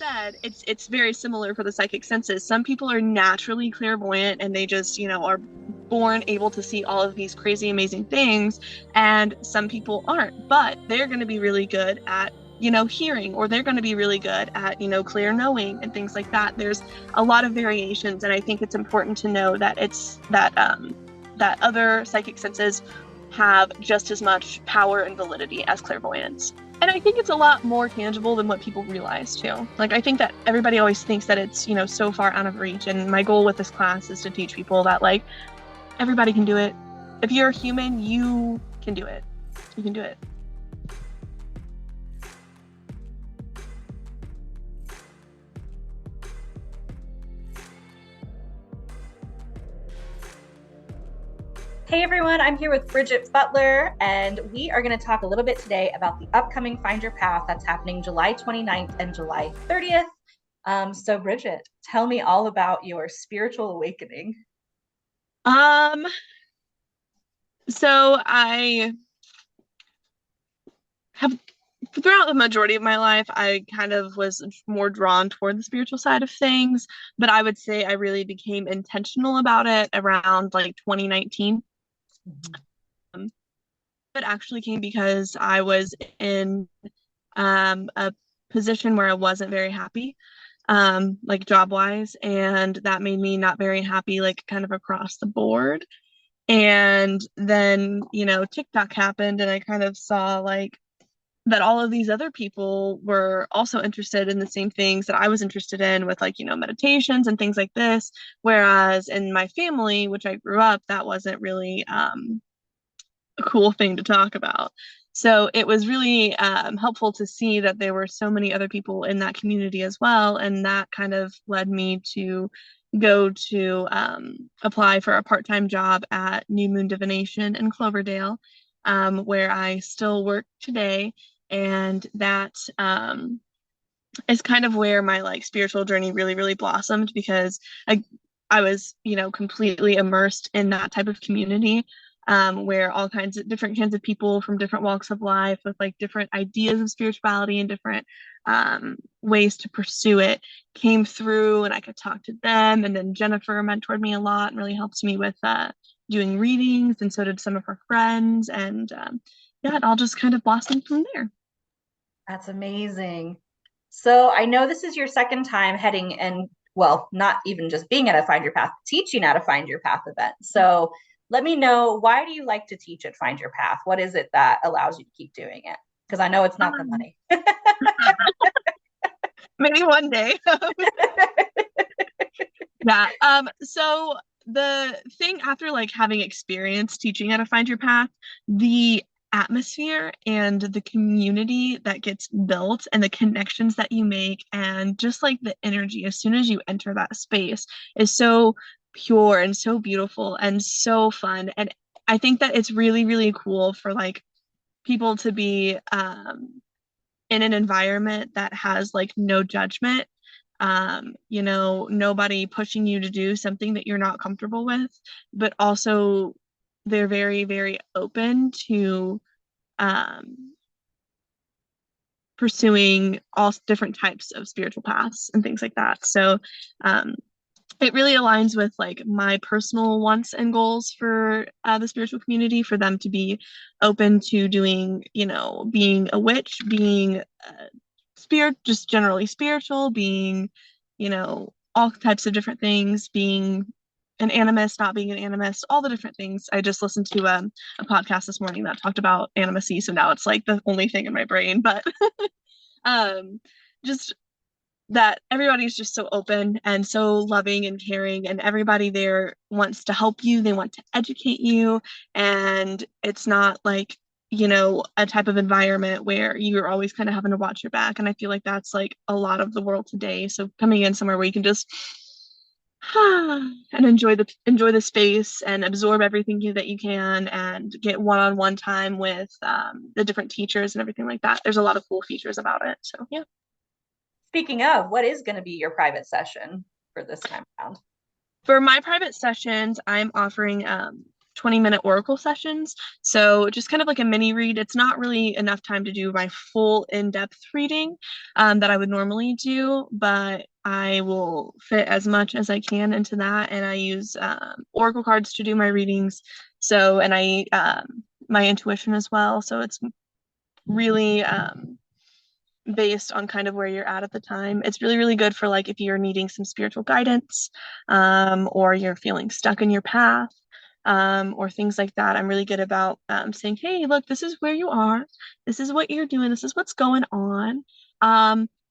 said, it's very similar for the psychic senses. Some people are naturally clairvoyant and they just, are born able to see all of these crazy, amazing things. And some people aren't, but they're going to be really good at, hearing, or they're going to be really good at, clear knowing and things like that. There's a lot of variations. And I think it's important to know that that other psychic senses have just as much power and validity as clairvoyance. And I think it's a lot more tangible than what people realize too. Like, I think that everybody always thinks that it's, so far out of reach. And my goal with this class is to teach people that, like, everybody can do it. If you're a human, you can do it. You can do it. Hey everyone, I'm here with Bridget Butler, and we are going to talk a little bit today about the upcoming Find Your Path that's happening July 29th and July 30th. So Bridget, tell me all about your spiritual awakening. So I have, throughout the majority of my life, I kind of was more drawn toward the spiritual side of things, but I would say I really became intentional about it around like 2019. It actually came because I was in a position where I wasn't very happy, like job wise, and that made me not very happy, like kind of across the board. And then, TikTok happened, and I kind of saw like that all of these other people were also interested in the same things that I was interested in with, like, meditations and things like this. Whereas in my family, which I grew up, that wasn't really a cool thing to talk about. So it was really helpful to see that there were so many other people in that community as well. And that kind of led me to go to apply for a part-time job at New Moon Divination in Cloverdale, where I still work today. And that is kind of where my like spiritual journey really, really blossomed, because I was, completely immersed in that type of community, where all kinds of different kinds of people from different walks of life with like different ideas of spirituality and different ways to pursue it came through, and I could talk to them. And then Jennifer mentored me a lot and really helped me with doing readings, and so did some of her friends. And yeah, it all just kind of blossomed from there. That's amazing. So I know this is your second time heading and well, not even just being at a Find Your Path, teaching at a Find Your Path event. So let me know, why do you like to teach at Find Your Path? What is it that allows you to keep doing it? Because I know it's not the money. Maybe one day. Yeah. So the thing, after like having experience teaching at a Find Your Path, the atmosphere and the community that gets built and the connections that you make, and just like the energy as soon as you enter that space, is so pure and so beautiful and so fun. And I think that it's really, really cool for like people to be in an environment that has like no judgment, nobody pushing you to do something that you're not comfortable with, but also they're very, very open to um, pursuing all different types of spiritual paths and things like that. So um, it really aligns with like my personal wants and goals for the spiritual community, for them to be open to doing, being a witch, being spirit, just generally spiritual, being, all types of different things, being an animist, not being an animist, all the different things. I just listened to a podcast this morning that talked about animacy, so now it's like the only thing in my brain. But um, just that everybody's just so open and so loving and caring, and everybody there wants to help you, they want to educate you, and it's not like, a type of environment where you're always kind of having to watch your back. And I feel like that's like a lot of the world today. So coming in somewhere where you can just and enjoy the space and absorb everything that you can, and get one-on-one time with the different teachers and everything like that. There's a lot of cool features about it. So yeah. Speaking of, what is going to be your private session for this time around? For my private sessions, I'm offering 20-minute oracle sessions. So just kind of like a mini read. It's not really enough time to do my full in-depth reading that I would normally do, but I will fit as much as I can into that. And I use oracle cards to do my readings. So, and I my intuition as well. So it's really based on kind of where you're at the time. It's really, really good for like if you're needing some spiritual guidance, or you're feeling stuck in your path, or things like that. I'm really good about saying, hey, look, this is where you are. This is what you're doing. This is what's going on.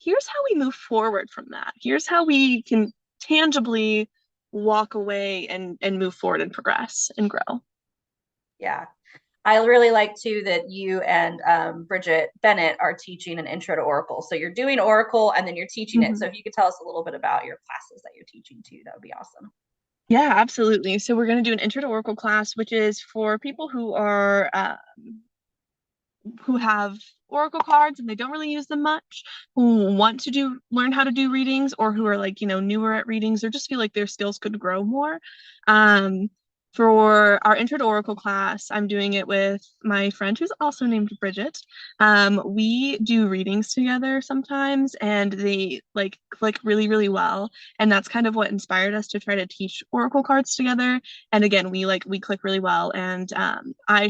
Here's how we move forward from that. Here's how we can tangibly walk away and move forward and progress and grow. Yeah. I really like too that you and Bridget Bennett are teaching an intro to Oracle. So you're doing Oracle and then you're teaching it. So if you could tell us a little bit about your classes that you're teaching too, that would be awesome. Yeah, absolutely. So we're going to do an intro to Oracle class, which is for people who are who have oracle cards and they don't really use them much, who want to learn how to do readings, or who are like, newer at readings, or just feel like their skills could grow more. For our intro to oracle class, I'm doing it with my friend who's also named Bridget. We do readings together sometimes, and they like click really, really well. And that's kind of what inspired us to try to teach oracle cards together. And again, we click really well. And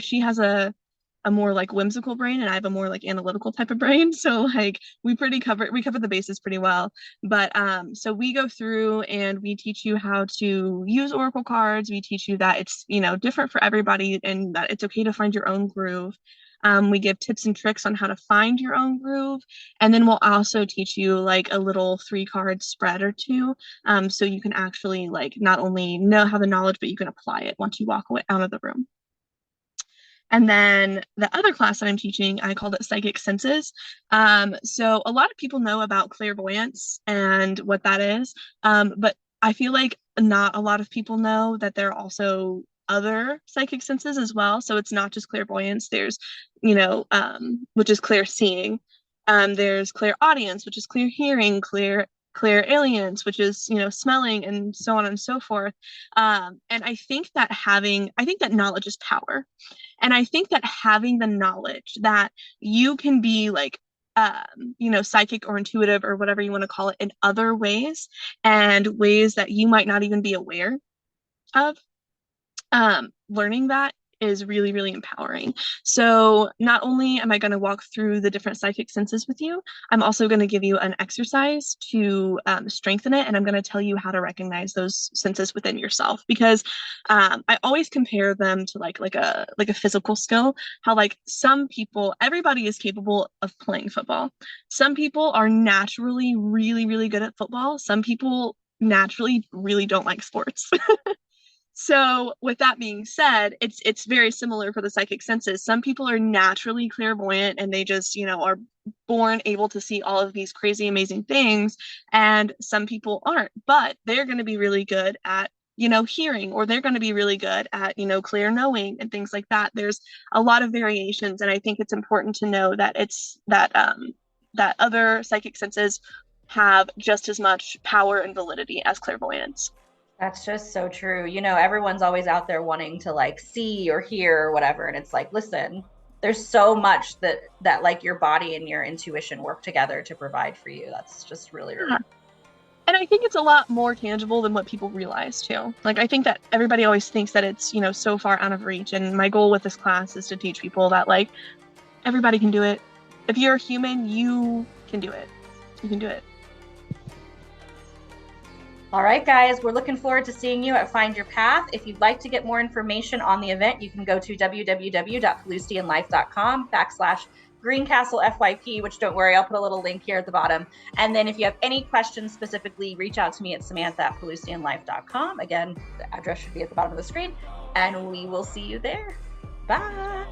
she has a more like whimsical brain, and I have a more like analytical type of brain. So like we cover the bases pretty well. But so we go through and we teach you how to use oracle cards. We teach you that it's, different for everybody and that it's okay to find your own groove. We give tips and tricks on how to find your own groove. And then we'll also teach you like a little 3-card spread or two. So you can actually like not only know how the knowledge, but you can apply it once you walk away out of the room. And then the other class that I'm teaching, I called it Psychic Senses. So a lot of people know about clairvoyance and what that is, but I feel like not a lot of people know that there are also other psychic senses as well. So it's not just clairvoyance. There's, which is clear seeing. There's clairaudience, which is clear hearing, clairalience, which is, smelling, and so on and so forth. And I think that knowledge is power. And I think that having the knowledge that you can be like, psychic or intuitive or whatever you want to call it in other ways, and ways that you might not even be aware of, learning that is really, really empowering. So not only am I going to walk through the different psychic senses with you, I'm also going to give you an exercise to strengthen it. And I'm going to tell you how to recognize those senses within yourself, because I always compare them to like a physical skill. How like some people, everybody is capable of playing football. Some people are naturally really, really good at football. Some people naturally really don't like sports. So with that being said, it's very similar for the psychic senses. Some people are naturally clairvoyant and they just, are born able to see all of these crazy, amazing things. And some people aren't, but they're going to be really good at, hearing, or they're going to be really good at, clear knowing and things like that. There's a lot of variations. And I think it's important to know that that other psychic senses have just as much power and validity as clairvoyance. That's just so true. Everyone's always out there wanting to like see or hear or whatever. And it's like, listen, there's so much that like your body and your intuition work together to provide for you. That's just really, really Yeah. And I think it's a lot more tangible than what people realize too. Like I think that everybody always thinks that it's, so far out of reach. And my goal with this class is to teach people that like everybody can do it. If you're a human, you can do it. You can do it. All right, guys, we're looking forward to seeing you at Find Your Path. If you'd like to get more information on the event, you can go to www.pellucidityandlife.com/Greencastle FYP, which don't worry, I'll put a little link here at the bottom. And then if you have any questions specifically, reach out to me at Samantha@pellucidiandlife.com. Again, the address should be at the bottom of the screen, and we will see you there. Bye.